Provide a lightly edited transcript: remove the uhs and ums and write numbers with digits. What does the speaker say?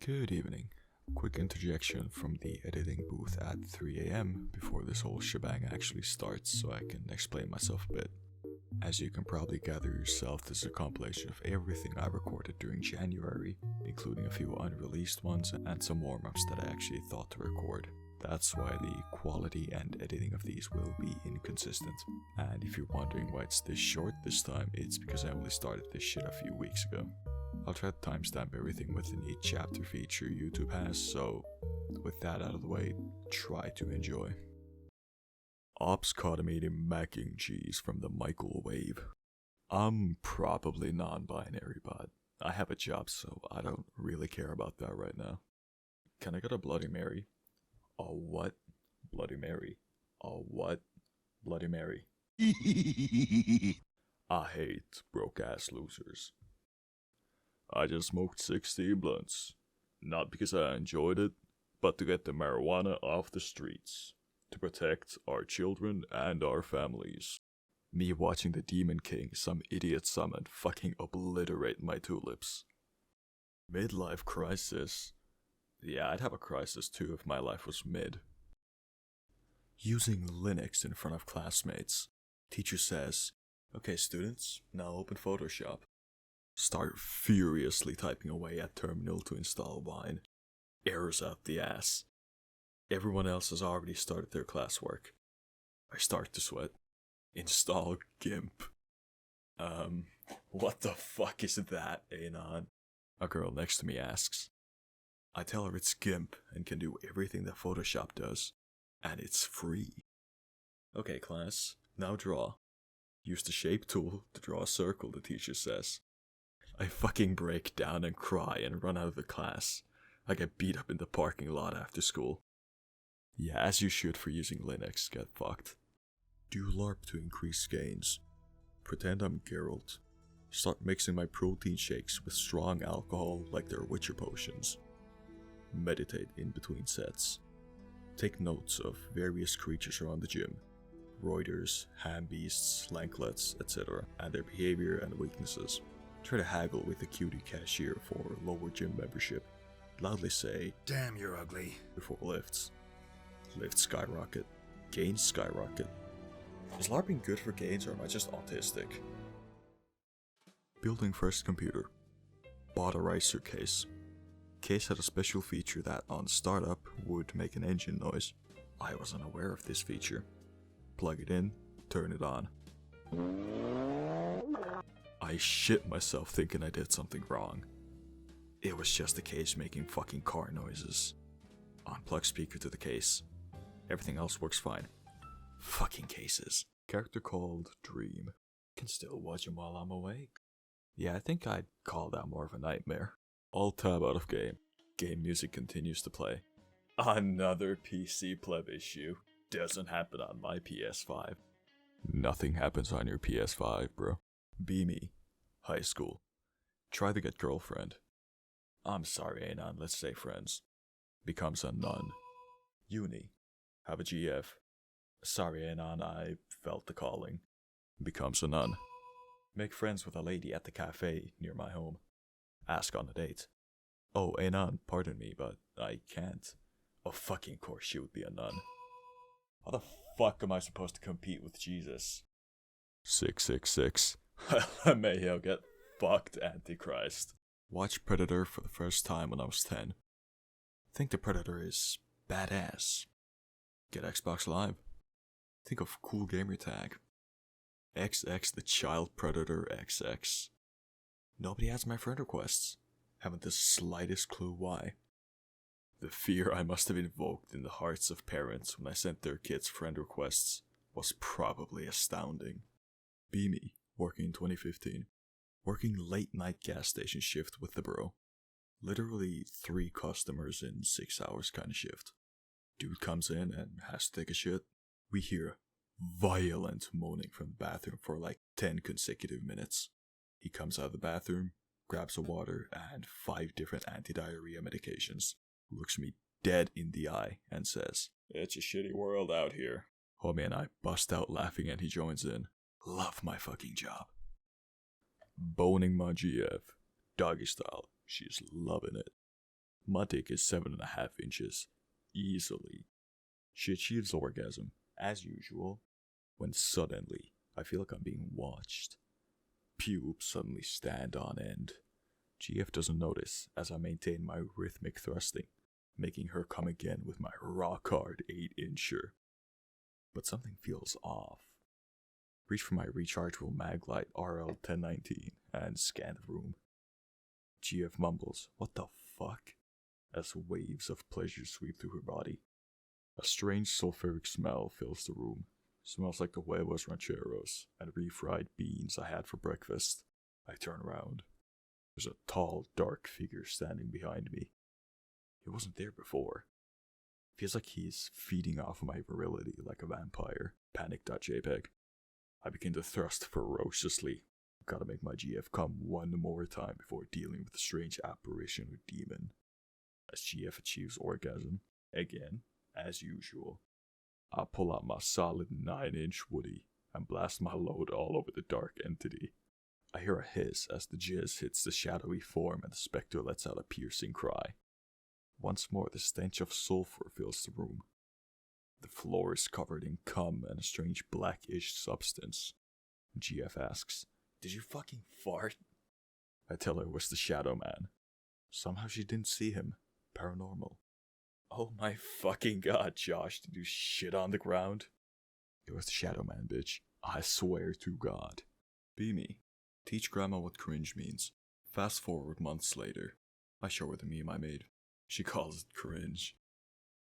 Good evening. Quick interjection from the editing booth at 3 AM before this whole shebang actually starts so I can explain myself a bit. As you can probably gather yourself, this is a compilation of everything I recorded during January, including a few unreleased ones and some warm-ups that I actually thought to record. That's why the quality and editing of these will be inconsistent. And if you're wondering why it's this short this time, it's because I only started this shit a few weeks ago. I'll try to timestamp everything within the chapter feature YouTube has, so with that out of the way, try to enjoy. Ops caught him eating mac and cheese from the microwave. I'm probably non-binary, but I have a job, so I don't really care about that right now. Can I get a Bloody Mary? A what? Bloody Mary. A what? Bloody Mary. I hate broke-ass losers. I just smoked 60 blunts. Not because I enjoyed it, but to get the marijuana off the streets. To protect our children and our families. Me watching the Demon King, some idiot summon, fucking obliterate my tulips. Midlife crisis. Yeah, I'd have a crisis too if my life was mid. Using Linux in front of classmates. Teacher says, "Okay students, now open Photoshop." Start furiously typing away at terminal to install Wine. Errors out the ass. Everyone else has already started their classwork. I start to sweat. Install GIMP. What the fuck is that, Anon? A girl next to me asks. I tell her it's GIMP and can do everything that Photoshop does. And it's free. Okay class, now draw. Use the shape tool to draw a circle, the teacher says. I fucking break down and cry and run out of the class. I get beat up in the parking lot after school. Yeah, as you should for using Linux, get fucked. Do LARP to increase gains. Pretend I'm Geralt. Start mixing my protein shakes with strong alcohol like they're Witcher potions. Meditate in between sets. Take notes of various creatures around the gym. Roiders, ham beasts, lanklets, etc. and their behavior and weaknesses. Try to haggle with the cutie cashier for lower gym membership. Loudly say, "Damn, you're ugly," before lifts. Lifts skyrocket. Gains skyrocket. Is LARPing good for gains or am I just autistic? Building first computer. Bought a ricer case. Case had a special feature that on startup would make an engine noise. I wasn't aware of this feature. Plug it in, turn it on. I shit myself thinking I did something wrong. It was just the case making fucking car noises. Unplug speaker to the case. Everything else works fine. Fucking cases. Character called Dream. Can still watch him while I'm awake. Yeah, I think I'd call that more of a nightmare. All tab out of game. Game music continues to play. Another PC pleb issue. Doesn't happen on my PS5. Nothing happens on your PS5, bro. Be me. High school. Try to get girlfriend. I'm sorry, Anon, let's say friends. Becomes a nun. Uni. Have a GF. Sorry, Anon, I felt the calling. Becomes a nun. Make friends with a lady at the cafe near my home. Ask on a date. Oh, Anon, pardon me, but I can't. Of fucking course she would be a nun. How the fuck am I supposed to compete with Jesus? 666. LMAO, get fucked, Antichrist. Watched Predator for the first time when I was 10. Think the Predator is badass. Get Xbox Live. Think of cool gamer tag. XX the Child Predator XX. Nobody adds my friend requests. Haven't the slightest clue why. The fear I must have invoked in the hearts of parents when I sent their kids friend requests was probably astounding. Be me, working in 2015. Working late night gas station shift with the bro. Literally 3 customers in 6 hours kind of shift. Dude comes in and has to take a shit. We hear violent moaning from the bathroom for like 10 consecutive minutes. He comes out of the bathroom, grabs a water and 5 different anti-diarrhea medications. Looks me dead in the eye and says, "It's a shitty world out here." Homie and I bust out laughing and he joins in. Love my fucking job. Boning my GF. Doggy style. She's loving it. My dick is 7.5 inches. Easily. She achieves orgasm, as usual, when suddenly I feel like I'm being watched. Pubes suddenly stand on end. GF doesn't notice as I maintain my rhythmic thrusting, making her come again with my rock hard 8-incher. But something feels off. Reach for my rechargeable maglite RL1019 and scan the room. GF mumbles, "What the fuck?" as waves of pleasure sweep through her body. A strange sulfuric smell fills the room. Smells like the huevos rancheros and refried beans I had for breakfast. I turn around. There's a tall, dark figure standing behind me. He wasn't there before. Feels like he's feeding off my virility like a vampire. Panic.jpg. I begin to thrust ferociously. Gotta make my GF come one more time before dealing with the strange apparition or demon. As GF achieves orgasm, again, as usual, I pull out my solid 9-inch woody and blast my load all over the dark entity. I hear a hiss as the jizz hits the shadowy form and the spectre lets out a piercing cry. Once more, the stench of sulfur fills the room. The floor is covered in cum and a strange blackish substance. GF asks, "Did you fucking fart?" I tell her it was the Shadowman. Somehow she didn't see him. Paranormal. Oh my fucking god, Josh, did you shit on the ground? It was the Shadowman, bitch. I swear to God. Be me. Teach grandma what cringe means. Fast forward months later. I show her the meme I made. She calls it cringe.